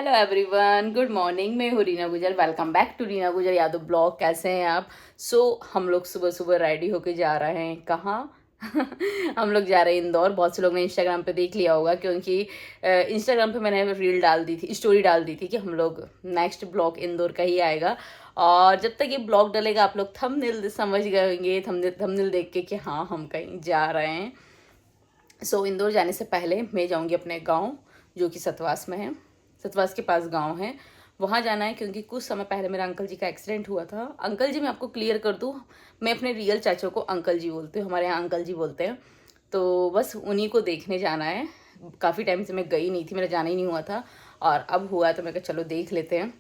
Hello everyone, good morning. मैं हूँ रीना गुजर। वेलकम बैक टू रीना गुजर यादव ब्लॉग। कैसे हैं आप? हम लोग सुबह सुबह रेडी होके जा रहे हैं। कहाँ? हम लोग जा रहे हैं इंदौर। बहुत से लोग ने इंस्टाग्राम पे देख लिया होगा, क्योंकि इंस्टाग्राम पे मैंने रील डाल दी थी, स्टोरी डाल दी थी कि हम लोग नेक्स्ट ब्लॉग इंदौर का ही आएगा। और जब तक ये ब्लॉग डलेगा आप लोग थंबनेल समझ गए होंगे, थंबनेल देख के कि हाँ हम कहीं जा रहे हैं। इंदौर जाने से पहले मैं जाऊँगी अपने गाँव, जो कि सतवास में है। सतवास के पास गांव है, वहाँ जाना है, क्योंकि कुछ समय पहले मेरा अंकल जी का एक्सीडेंट हुआ था। अंकल जी, मैं आपको क्लियर कर दूँ, मैं अपने रियल चाचा को अंकल जी बोलती हूँ, हमारे यहाँ अंकल जी बोलते हैं। तो बस उन्हीं को देखने जाना है। काफ़ी टाइम से मैं गई नहीं थी, मेरा जाना ही नहीं हुआ था, और अब हुआ तो मैं कहा चलो देख लेते हैं।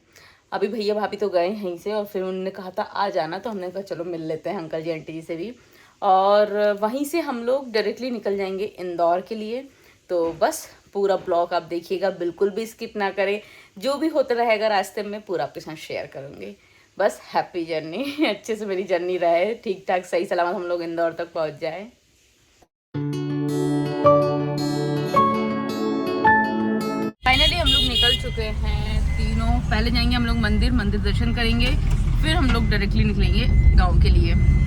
अभी भैया भाभी तो गए यहीं से, और फिर उन्होंने कहा था आ जाना, तो हमने कहा चलो मिल लेते हैं अंकल जी आंटी जी से भी। और वहीं से हम लोग डायरेक्टली निकल जाएंगे इंदौर के लिए। तो बस पूरा ब्लॉग आप देखिएगा, बिल्कुल भी स्किप ना करें। जो भी होता रहेगा रास्ते में पूरा आपके साथ शेयर करूँगी। बस हैप्पी जर्नी। अच्छे से मेरी जर्नी रहे, ठीक ठाक सही सलामत हम लोग इंदौर तक पहुँच जाए। फाइनली हम लोग निकल चुके हैं तीनों। पहले जाएंगे हम लोग मंदिर दर्शन करेंगे, फिर हम लोग डायरेक्टली निकलेंगे गाँव के लिए।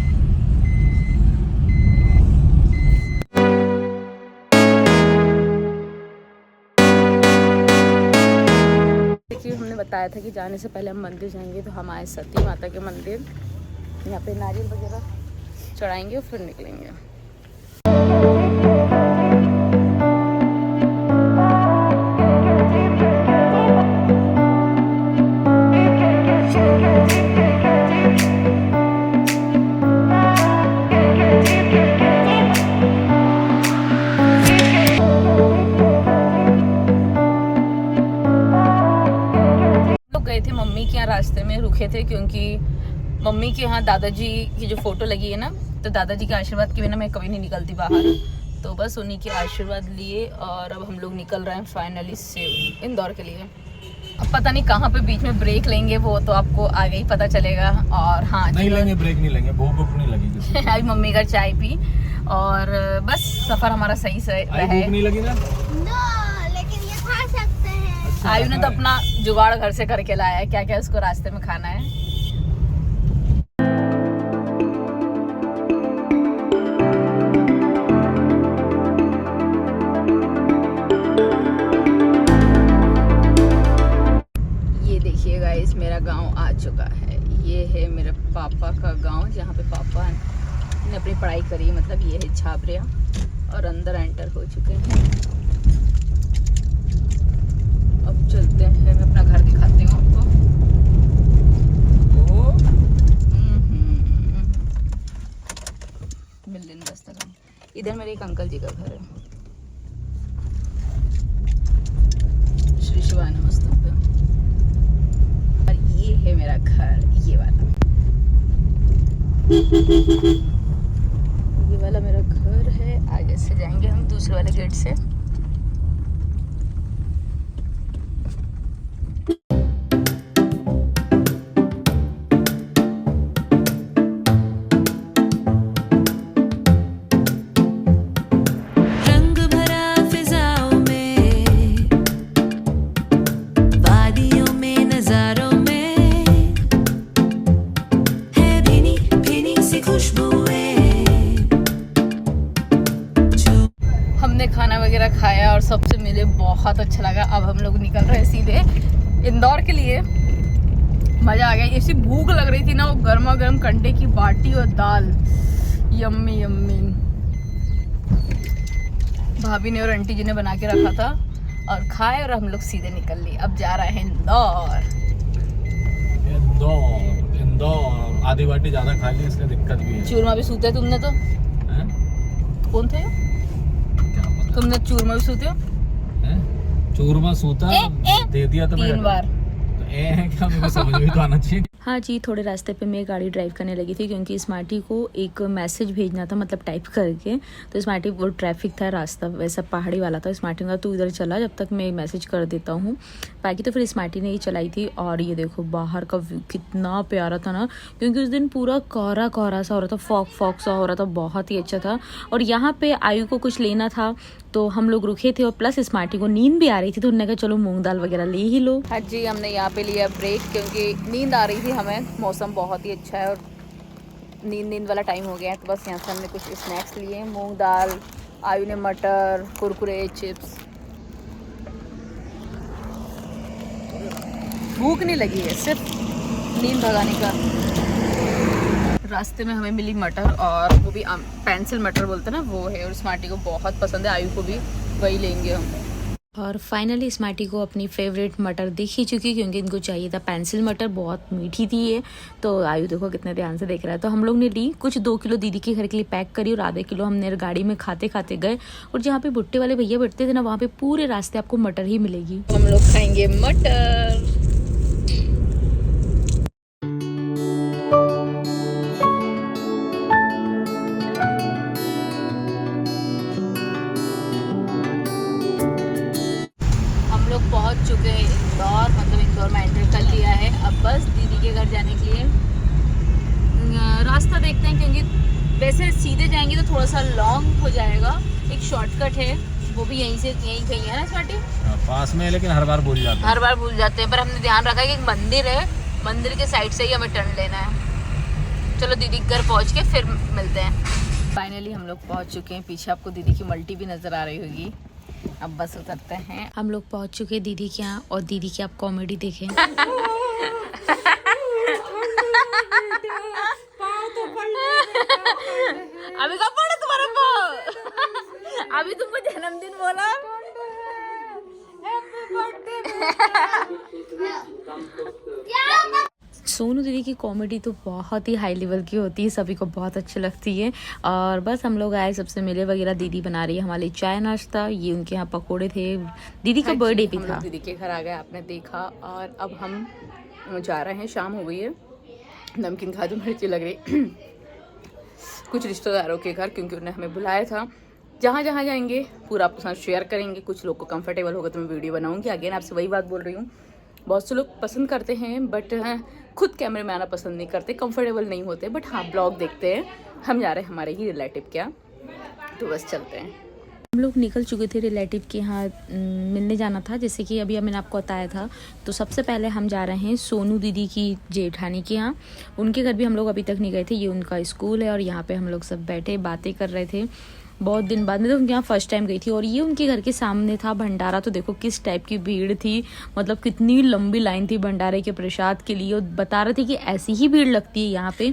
हमने बताया था कि जाने से पहले हम मंदिर जाएंगे, तो हम आए सती माता के मंदिर। यहाँ पे नारियल वगैरह चढ़ाएंगे और फिर निकलेंगे। मम्मी के यहाँ रास्ते में रुके थे, क्योंकि मम्मी के यहाँ दादाजी की जो फोटो लगी है ना, तो दादाजी के आशीर्वाद के बिना मैं कभी नहीं निकलती बाहर। तो बस उन्हीं के आशीर्वाद लिए, और अब हम लोग निकल रहे हैं फाइनली से इंदौर के लिए। अब पता नहीं कहाँ पे बीच में ब्रेक लेंगे, वो तो आपको आगे ही पता चलेगा। और हाँ, नहीं लेंगे, ब्रेक नहीं लेंगे, भूख नहीं लगेगी। अभी मम्मी का चाय पी, और बस सफर हमारा सही से रहा। भूख नहीं लगी ना? आयु ने तो अपना जुगाड़ घर से करके लाया है, क्या क्या उसको रास्ते में खाना है। ये देखिए गाइस, मेरा गांव आ चुका है। ये है मेरे पापा का गांव, जहाँ पे पापा ने अपनी पढ़ाई करी। मतलब ये है छाबरिया, और अंदर एंटर हो चुके हैं। अब चलते हैं, मैं अपना घर दिखाती हूँ आपको। मिलन बस्ता। इधर मेरे एक अंकल जी का घर है, श्री शिवाय नमस्तुभ्यं। और ये है मेरा घर, ये वाला मेरा घर है। आगे से जाएंगे हम दूसरे वाले गेट से। खाना वगैरह खाया और सबसे मिले, बहुत अच्छा लगा। अब हम लोग निकल रहे हैं सीधे इंदौर के लिए। मज़ा आ गया। ऐसी भूख लग रही थी ना, वो गर्मा गर्म कंडे की बाटी और दाल, यम्मी यम्मी। भाभी ने और आंटी जी ने बना के रखा था, और खाए, और हम लोग सीधे निकल लिए। अब जा रहे हैं इंदौर। इंदौर आधी बाटी ज़्यादा खा ली, इसलिए दिक्कत भी है। चूरमा भी सूते तुमने तो? कौन थे तुमने? चूरमा भी सूते हो? चूरमा सूता दे दिया तो 3 बार। तो है क्या, मेरे को समझ में तो आना चाहिए। हाँ जी, थोड़े रास्ते पे मैं गाड़ी ड्राइव करने लगी थी, क्योंकि स्मार्टी को एक मैसेज भेजना था, मतलब टाइप करके। तो स्मार्टी, वो ट्रैफिक था, रास्ता वैसा पहाड़ी वाला था। स्मार्टी का तू इधर चला, जब तक मैं मैसेज कर देता हूँ। बाकी तो फिर स्मार्टी ने ही चलाई थी। और ये देखो बाहर का व्यू कितना प्यारा था ना, क्योंकि उस दिन पूरा कोहरा कोहरा सा हो रहा था, फॉग सा हो रहा था, बहुत ही अच्छा था। और यहाँ पे आयु को कुछ लेना था, तो हम लोग रुके थे और प्लस स्मार्टी को नींद भी आ रही थी, तो उन्होंने कहा चलो मूंग दाल वगैरह ले ही लो। हाँ जी, हमने यहाँ पे लिया ब्रेक क्योंकि नींद आ रही थी हमें। मौसम बहुत ही अच्छा है और नींद वाला टाइम हो गया है, तो बस यहाँ से हमने कुछ स्नैक्स लिए, मूंग दाल, आयु ने मटर, कुरकुरे, चिप्स। भूख नहीं लगी है, सिर्फ नींद भगाने का। रास्ते में हमें मिली मटर, और वो भी पेंसिल मटर बोलते हैं ना, वो है, और स्मार्टी को बहुत पसंद है, आयु को भी, वही लेंगे हम। और फाइनली स्मार्टी को अपनी फेवरेट मटर दिख ही चुकी, क्योंकि इनको चाहिए था पेंसिल मटर, बहुत मीठी थी ये। तो आयु देखो कितने ध्यान से देख रहा है। तो हम लोग ने ली कुछ 2 किलो दीदी के घर के लिए पैक करी, और आधे किलो हमने गाड़ी में खाते खाते गए। और जहाँ पे भुट्टे वाले भैया बैठते थे ना, वहाँ पे पूरे रास्ते आपको मटर ही मिलेगी। हम लोग खाएंगे मटर। पहुंच चुके हैं इंदौर, मतलब इंदौर में एंटर कर लिया है। अब बस दीदी के घर जाने के लिए रास्ता देखते हैं, क्योंकि वैसे सीधे जाएंगे तो थोड़ा सा लॉन्ग हो जाएगा। एक शॉर्टकट है, वो भी यहीं कहीं है ना स्मार्टी, पास में है, लेकिन हर बार भूल जाते हैं। पर हमने ध्यान रखा है कि एक मंदिर है, मंदिर के साइड से ही हमें टर्न लेना है। चलो दीदी के घर पहुँच के फिर मिलते हैं। फाइनली हम लोग पहुँच चुके हैं। पीछे आपको दीदी की मल्टी भी नज़र आ रही होगी। अब बस उतरते हैं। हम लोग पहुंच चुके हैं दीदी के यहाँ, और दीदी की आप कॉमेडी देखें। अभी कब पड़ा तुम्हारा पाँव? अभी तुमको जन्मदिन बोला। सोनू दीदी की कॉमेडी तो बहुत ही हाई लेवल की होती है, सभी को बहुत अच्छी लगती है। और बस हम लोग आए, सबसे मिले वगैरह। दीदी बना रही है हमारे चाय नाश्ता, ये उनके यहाँ पकोड़े थे, दीदी का बर्थडे भी था। दीदी के घर आ गए, आपने देखा। और अब हम जा रहे हैं, शाम हो गई है। नमकीन खा जो मिर्ची लग रही कुछ रिश्तेदारों के घर, क्योंकि उन्होंने हमें बुलाया था। जहाँ जहाँ जाएंगे पूरा आपके साथ शेयर करेंगे। कुछ लोग को कंफर्टेबल होगा तो मैं वीडियो बनाऊंगी। अगेन आपसे वही बात बोल रही हूँ, बहुत से लोग पसंद करते हैं बट खुद कैमरे में आना पसंद नहीं करते, कंफर्टेबल नहीं होते। बट हाँ, ब्लॉग देखते हैं। हम जा रहे हैं हमारे ही रिलेटिव के यहाँ, तो बस चलते हैं। हम लोग निकल चुके थे रिलेटिव के यहाँ, मिलने जाना था। जैसे कि अभी मैंने आपको बताया था, तो सबसे पहले हम जा रहे हैं सोनू दीदी की जेठानी के यहाँ। उनके घर भी हम लोग अभी तक नहीं गए थे। ये उनका स्कूल है, और यहाँ पे हम लोग सब बैठे बातें कर रहे थे। बहुत दिन बाद में तो उनके यहाँ फर्स्ट टाइम गई थी। और ये उनके घर के सामने था भंडारा, तो देखो किस टाइप की भीड़ थी, मतलब कितनी लंबी लाइन थी भंडारे के प्रसाद के लिए। और बता रहे थे कि ऐसी ही भीड़ लगती है यहाँ पे।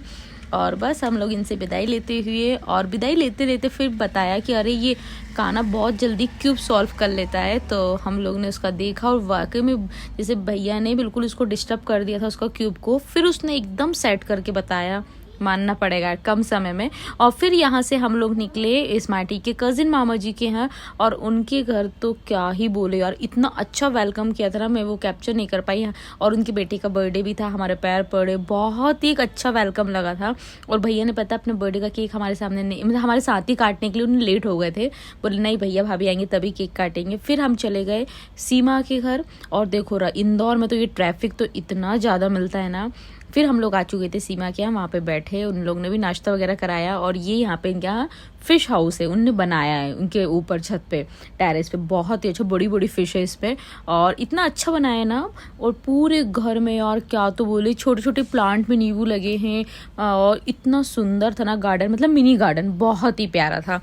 और बस हम लोग इनसे विदाई लेते हुए, और विदाई लेते लेते फिर बताया कि अरे ये काना बहुत जल्दी क्यूब सॉल्व कर लेता है। तो हम लोग ने उसका देखा, और वाकई में जैसे भैया ने बिल्कुल उसको डिस्टर्ब कर दिया था उसका क्यूब को, फिर उसने एकदम सेट करके बताया, मानना पड़ेगा, कम समय में। और फिर यहाँ से हम लोग निकले स्मार्टी के कजिन मामा जी के यहाँ, और उनके घर तो क्या ही बोले यार, इतना अच्छा वेलकम किया था ना, मैं वो कैप्चर नहीं कर पाई। और उनके बेटे का बर्थडे भी था, हमारे पैर पड़े, बहुत ही अच्छा वेलकम लगा था। और भैया ने पता अपने बर्थडे का केक हमारे सामने नहीं, मतलब हमारे साथ ही काटने के लिए उन्हें लेट हो गए थे। बोले नहीं भैया भाभी आएंगे तभी केक काटेंगे। फिर हम चले गए सीमा के घर। और देखो इंदौर में तो ये ट्रैफिक तो इतना ज़्यादा मिलता है ना। फिर हम लोग आ चुके थे सीमा के यहाँ, वहाँ पे बैठे, उन लोग ने भी नाश्ता वगैरह कराया। और ये यहाँ पे इनके यहाँ फिश हाउस है, उनने बनाया है उनके ऊपर छत पे, टेरेस पे। बहुत ही अच्छा, बड़ी बड़ी फिश है इसमें, और इतना अच्छा बनाया है ना। और पूरे घर में यार क्या तो बोले, छोटे छोटे प्लांट में नींबू लगे हैं, और इतना सुंदर था ना गार्डन, मतलब मिनी गार्डन, बहुत ही प्यारा था।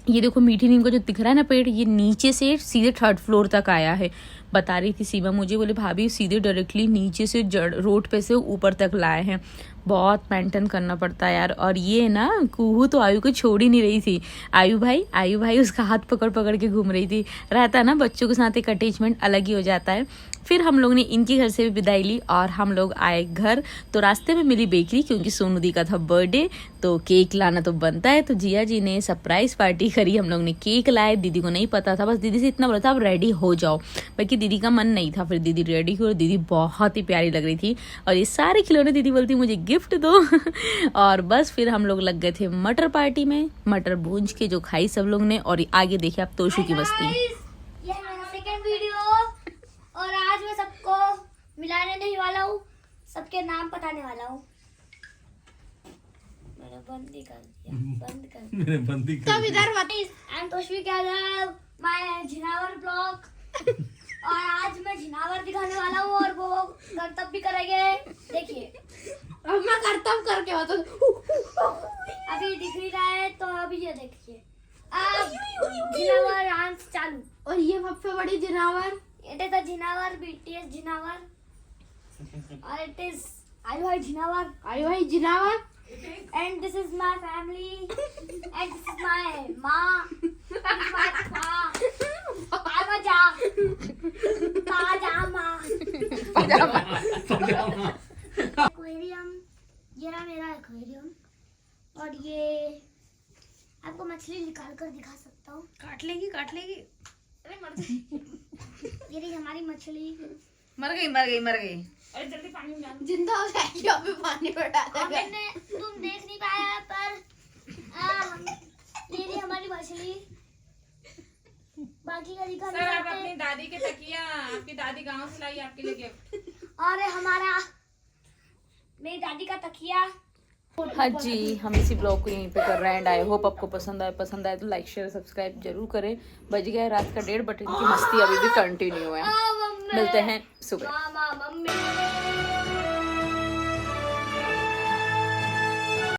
ये देखो मीठी नीम का जो दिख रहा है ना पेड़, ये नीचे से सीधे 3rd फ्लोर तक आया है। बता रही थी सीमा मुझे, बोले भाभी सीधे डायरेक्टली नीचे से रोड पे से ऊपर तक लाए हैं। बहुत मेंटेन करना पड़ता है यार। और ये ना कुहू तो आयु को छोड़ ही नहीं रही थी। आयु भाई उसका हाथ पकड़ पकड़ के घूम रही थी। रहता है ना बच्चों के साथ एक अटैचमेंट अलग ही हो जाता है। फिर हम लोग ने इनके घर से भी विदाई ली, और हम लोग आए घर। तो रास्ते में मिली बेकरी, क्योंकि सोनू दी का था बर्थडे, तो केक लाना तो बनता है। तो जिया जी ने सरप्राइज पार्टी करी, हम लोग ने केक लाए। दीदी को नहीं पता था, बस दीदी से इतना बोला था अब रेडी हो जाओ, बाकी दीदी का मन नहीं था। फिर दीदी रेडी हुई, और दीदी बहुत ही प्यारी लग रही थी। और ये सारे खिलौने दीदी बोलती मुझे गिफ्ट दो। और बस फिर हम लोग लग गए थे मटर पार्टी में, मटर भूंज के जो खाई सब लोग ने। और आगे देखिए आप तोशू की मस्ती। ये मेरा सेकंड वीडियो, और आज मैं सबको मिलाने नहीं वाला हूँ, सबके नाम बताने वाला हूँ। मैंने बंद ही कर दिया, बंद कर दिया। मैंने बंदी कर तब इधर मत आई एम तोशवी यादव, मैं झिनावर ब्लॉग, और आज मैं झिनावर दिखाने वाला हूँ और वो करतब भी करेंगे। देखिए अब मैं करतब करके बता अभी दिख नहीं रहा है तो अभी ये देखिए, अब झिनावर डांस चालू। और ये सबसे बड़ी जिनावर इट इज अ झिनावर, बीटीएस झिनावर, और इट इज आयु भाई झिनावर, आयो भाई जिनावर and this is my family, and this is my ma, this is my pa, pajama, aquarium, ये रहा मेरा aquarium, और ये आपको मछली निकाल कर दिखा सकता हूँ। काट लेगी अरे मर गई, ये रही हमारी मछली। मर गई जिंदा हो जाएगी अभी पानी में डाल और मैंने तुम देख नहीं पाया पर ये रही हमारी मछली। बाकी का दिखा सर आप अपनी दादी के तकिया आपकी दादी गांव से लाई आपके लिए गिफ्ट। और हमारा मेरी दादी का तकिया। हाँ जी, हम इसी ब्लॉग को यहीं पे कर रहे हैं एंड आई होप आपको पसंद आए तो लाइक शेयर सब्सक्राइब जरूर करें। बज गया है रात का 1:30 बट इनकी मस्ती अभी भी कंटिन्यू है। मिलते हैं सुबह। मामा मम्मी